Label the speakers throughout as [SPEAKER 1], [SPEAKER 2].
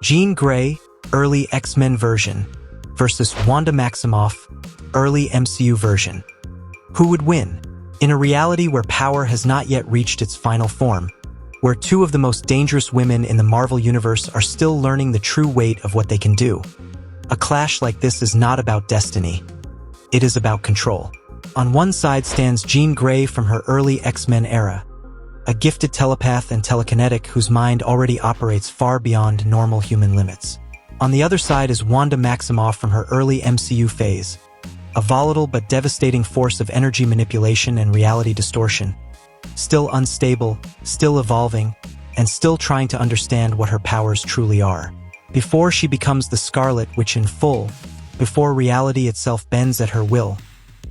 [SPEAKER 1] Jean Grey, early X-Men version, versus Wanda Maximoff, early MCU version. Who would win? In a reality where power has not yet reached its final form, where two of the most dangerous women in the Marvel Universe are still learning the true weight of what they can do, a clash like this is not about destiny. It is about control. On one side stands Jean Grey from her early X-Men era, a gifted telepath and telekinetic whose mind already operates far beyond normal human limits. On the other side is Wanda Maximoff from her early MCU phase, a volatile but devastating force of energy manipulation and reality distortion, still unstable, still evolving, and still trying to understand what her powers truly are. Before she becomes the Scarlet Witch in full, before reality itself bends at her will,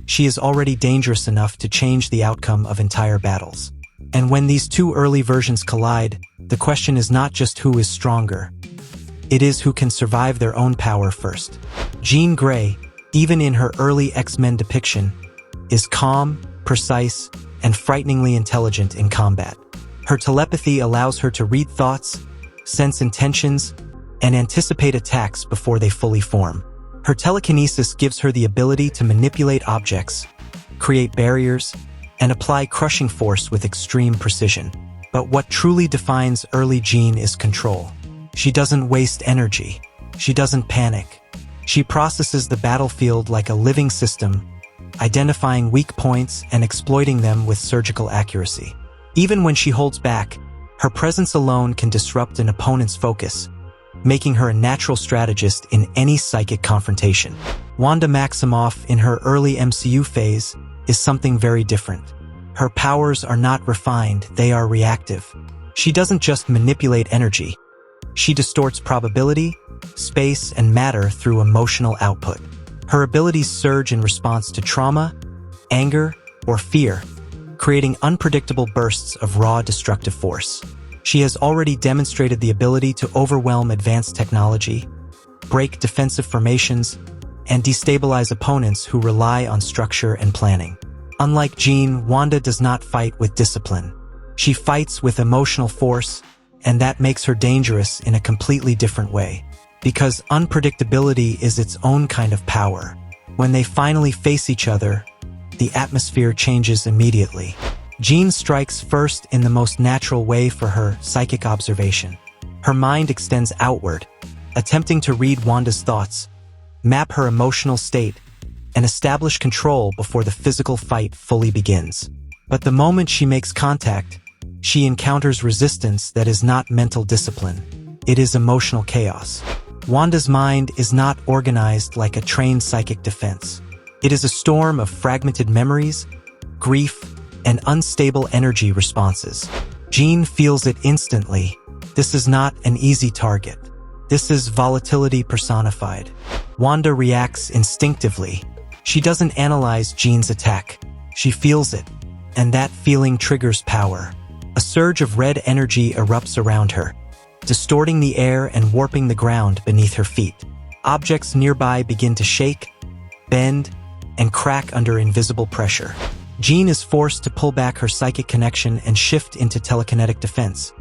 [SPEAKER 1] she is already dangerous enough to change the outcome of entire battles. And when these two early versions collide, the question is not just who is stronger. It is who can survive their own power first. Jean Grey, even in her early X-Men depiction, is calm, precise, and frighteningly intelligent in combat. Her telepathy allows her to read thoughts, sense intentions, and anticipate attacks before they fully form. Her telekinesis gives her the ability to manipulate objects, create barriers, and apply crushing force with extreme precision. But what truly defines early Jean is control. She doesn't waste energy. She doesn't panic. She processes the battlefield like a living system, identifying weak points and exploiting them with surgical accuracy. Even when she holds back, her presence alone can disrupt an opponent's focus, making her a natural strategist in any psychic confrontation. Wanda Maximoff in her early MCU phase is something very different. Her powers are not refined, they are reactive. She doesn't just manipulate energy. She distorts probability, space, and matter through emotional output. Her abilities surge in response to trauma, anger, or fear, creating unpredictable bursts of raw destructive force. She has already demonstrated the ability to overwhelm advanced technology, break defensive formations, and destabilize opponents who rely on structure and planning. Unlike Jean, Wanda does not fight with discipline. She fights with emotional force, and that makes her dangerous in a completely different way. Because unpredictability is its own kind of power. When they finally face each other, the atmosphere changes immediately. Jean strikes first in the most natural way for her psychic observation. Her mind extends outward, attempting to read Wanda's thoughts, map her emotional state, and establish control before the physical fight fully begins. But the moment she makes contact, she encounters resistance that is not mental discipline. It is emotional chaos. Wanda's mind is not organized like a trained psychic defense. It is a storm of fragmented memories, grief, and unstable energy responses. Jean feels it instantly. This is not an easy target. This is volatility personified. Wanda reacts instinctively. She doesn't analyze Jean's attack. She feels it, and that feeling triggers power. A surge of red energy erupts around her, distorting the air and warping the ground beneath her feet. Objects nearby begin to shake, bend, and crack under invisible pressure. Jean is forced to pull back her psychic connection and shift into telekinetic defense,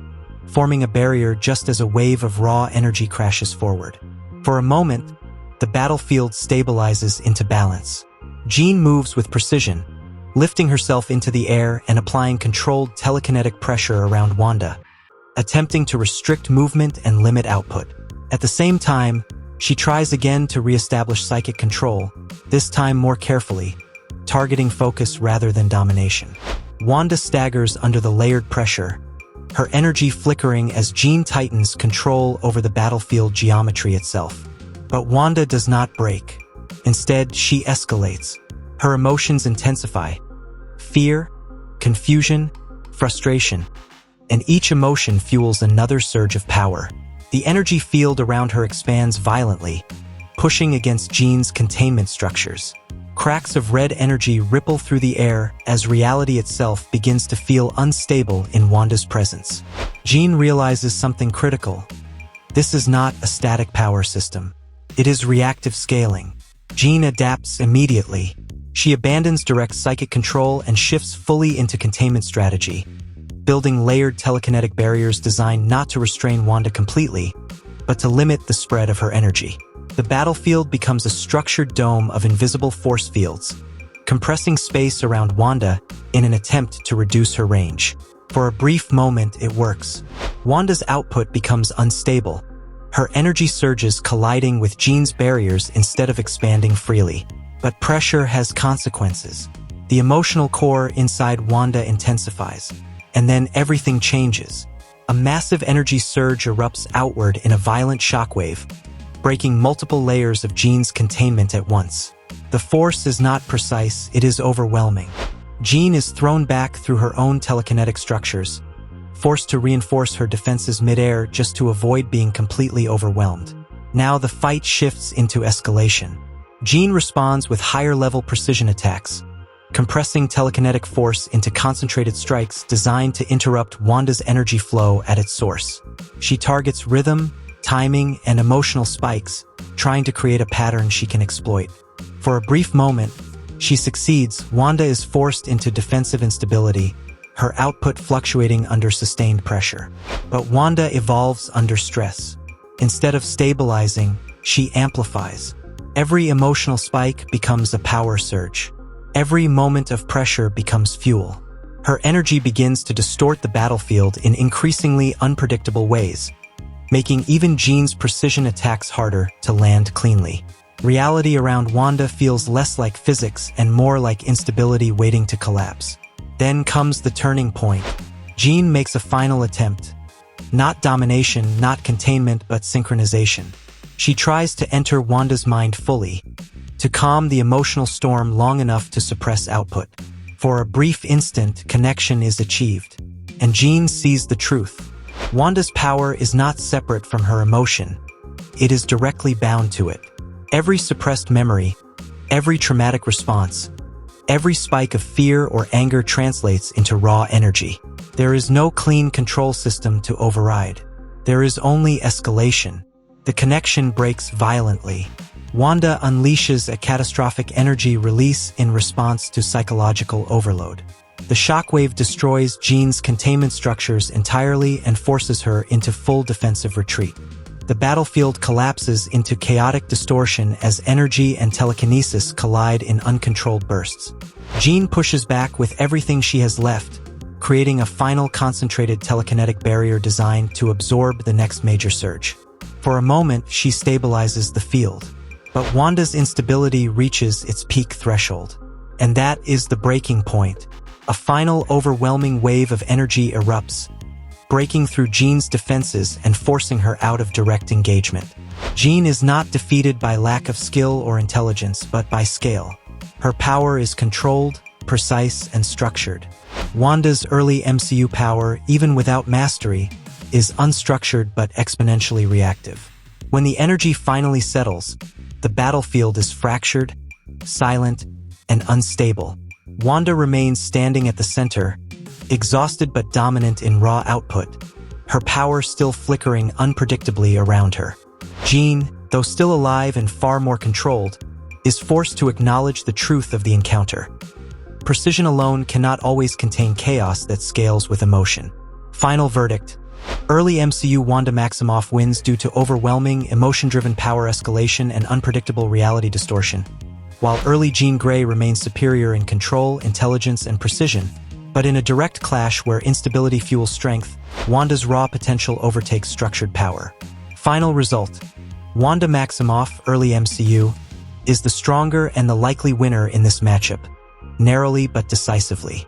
[SPEAKER 1] forming a barrier just as a wave of raw energy crashes forward. For a moment, the battlefield stabilizes into balance. Jean moves with precision, lifting herself into the air and applying controlled telekinetic pressure around Wanda, attempting to restrict movement and limit output. At the same time, she tries again to reestablish psychic control, this time more carefully, targeting focus rather than domination. Wanda staggers under the layered pressure, her energy flickering as Jean tightens control over the battlefield geometry itself. But Wanda does not break. Instead, she escalates. Her emotions intensify. Fear, confusion, frustration, and each emotion fuels another surge of power. The energy field around her expands violently, pushing against Jean's containment structures. Cracks of red energy ripple through the air as reality itself begins to feel unstable in Wanda's presence. Jean realizes something critical. This is not a static power system. It is reactive scaling. Jean adapts immediately. She abandons direct psychic control and shifts fully into containment strategy, building layered telekinetic barriers designed not to restrain Wanda completely, but to limit the spread of her energy. The battlefield becomes a structured dome of invisible force fields, compressing space around Wanda in an attempt to reduce her range. For a brief moment, it works. Wanda's output becomes unstable, her energy surges colliding with Jean's barriers instead of expanding freely. But pressure has consequences. The emotional core inside Wanda intensifies, and then everything changes. A massive energy surge erupts outward in a violent shockwave, breaking multiple layers of Jean's containment at once. The force is not precise, it is overwhelming. Jean is thrown back through her own telekinetic structures, forced to reinforce her defenses midair just to avoid being completely overwhelmed. Now the fight shifts into escalation. Jean responds with higher-level precision attacks, compressing telekinetic force into concentrated strikes designed to interrupt Wanda's energy flow at its source. She targets rhythm, timing, and emotional spikes, trying to create a pattern she can exploit. For a brief moment, she succeeds. Wanda is forced into defensive instability, her output fluctuating under sustained pressure. But Wanda evolves under stress. Instead of stabilizing, she amplifies. Every emotional spike becomes a power surge. Every moment of pressure becomes fuel. Her energy begins to distort the battlefield in increasingly unpredictable ways, making even Jean's precision attacks harder to land cleanly. Reality around Wanda feels less like physics and more like instability waiting to collapse. Then comes the turning point. Jean makes a final attempt. Not domination, not containment, but synchronization. She tries to enter Wanda's mind fully, to calm the emotional storm long enough to suppress output. For a brief instant, connection is achieved, and Jean sees the truth. Wanda's power is not separate from her emotion. It is directly bound to it. Every suppressed memory, every traumatic response, every spike of fear or anger translates into raw energy. There is no clean control system to override. There is only escalation. The connection breaks violently. Wanda unleashes a catastrophic energy release in response to psychological overload. The shockwave destroys Jean's containment structures entirely and forces her into full defensive retreat. The battlefield collapses into chaotic distortion as energy and telekinesis collide in uncontrolled bursts. Jean pushes back with everything she has left, creating a final concentrated telekinetic barrier designed to absorb the next major surge. For a moment, she stabilizes the field. But Wanda's instability reaches its peak threshold. And that is the breaking point. A final overwhelming wave of energy erupts, breaking through Jean's defenses and forcing her out of direct engagement. Jean is not defeated by lack of skill or intelligence, but by scale. Her power is controlled, precise, and structured. Wanda's early MCU power, even without mastery, is unstructured but exponentially reactive. When the energy finally settles, the battlefield is fractured, silent, and unstable. Wanda remains standing at the center, exhausted but dominant in raw output, her power still flickering unpredictably around her. Jean, though still alive and far more controlled, is forced to acknowledge the truth of the encounter. Precision alone cannot always contain chaos that scales with emotion. Final verdict. Early MCU Wanda Maximoff wins due to overwhelming, emotion-driven power escalation and unpredictable reality distortion, while early Jean Grey remains superior in control, intelligence, and precision. But in a direct clash where instability fuels strength, Wanda's raw potential overtakes structured power. Final result. Wanda Maximoff, early MCU, is the stronger and the likely winner in this matchup, narrowly but decisively.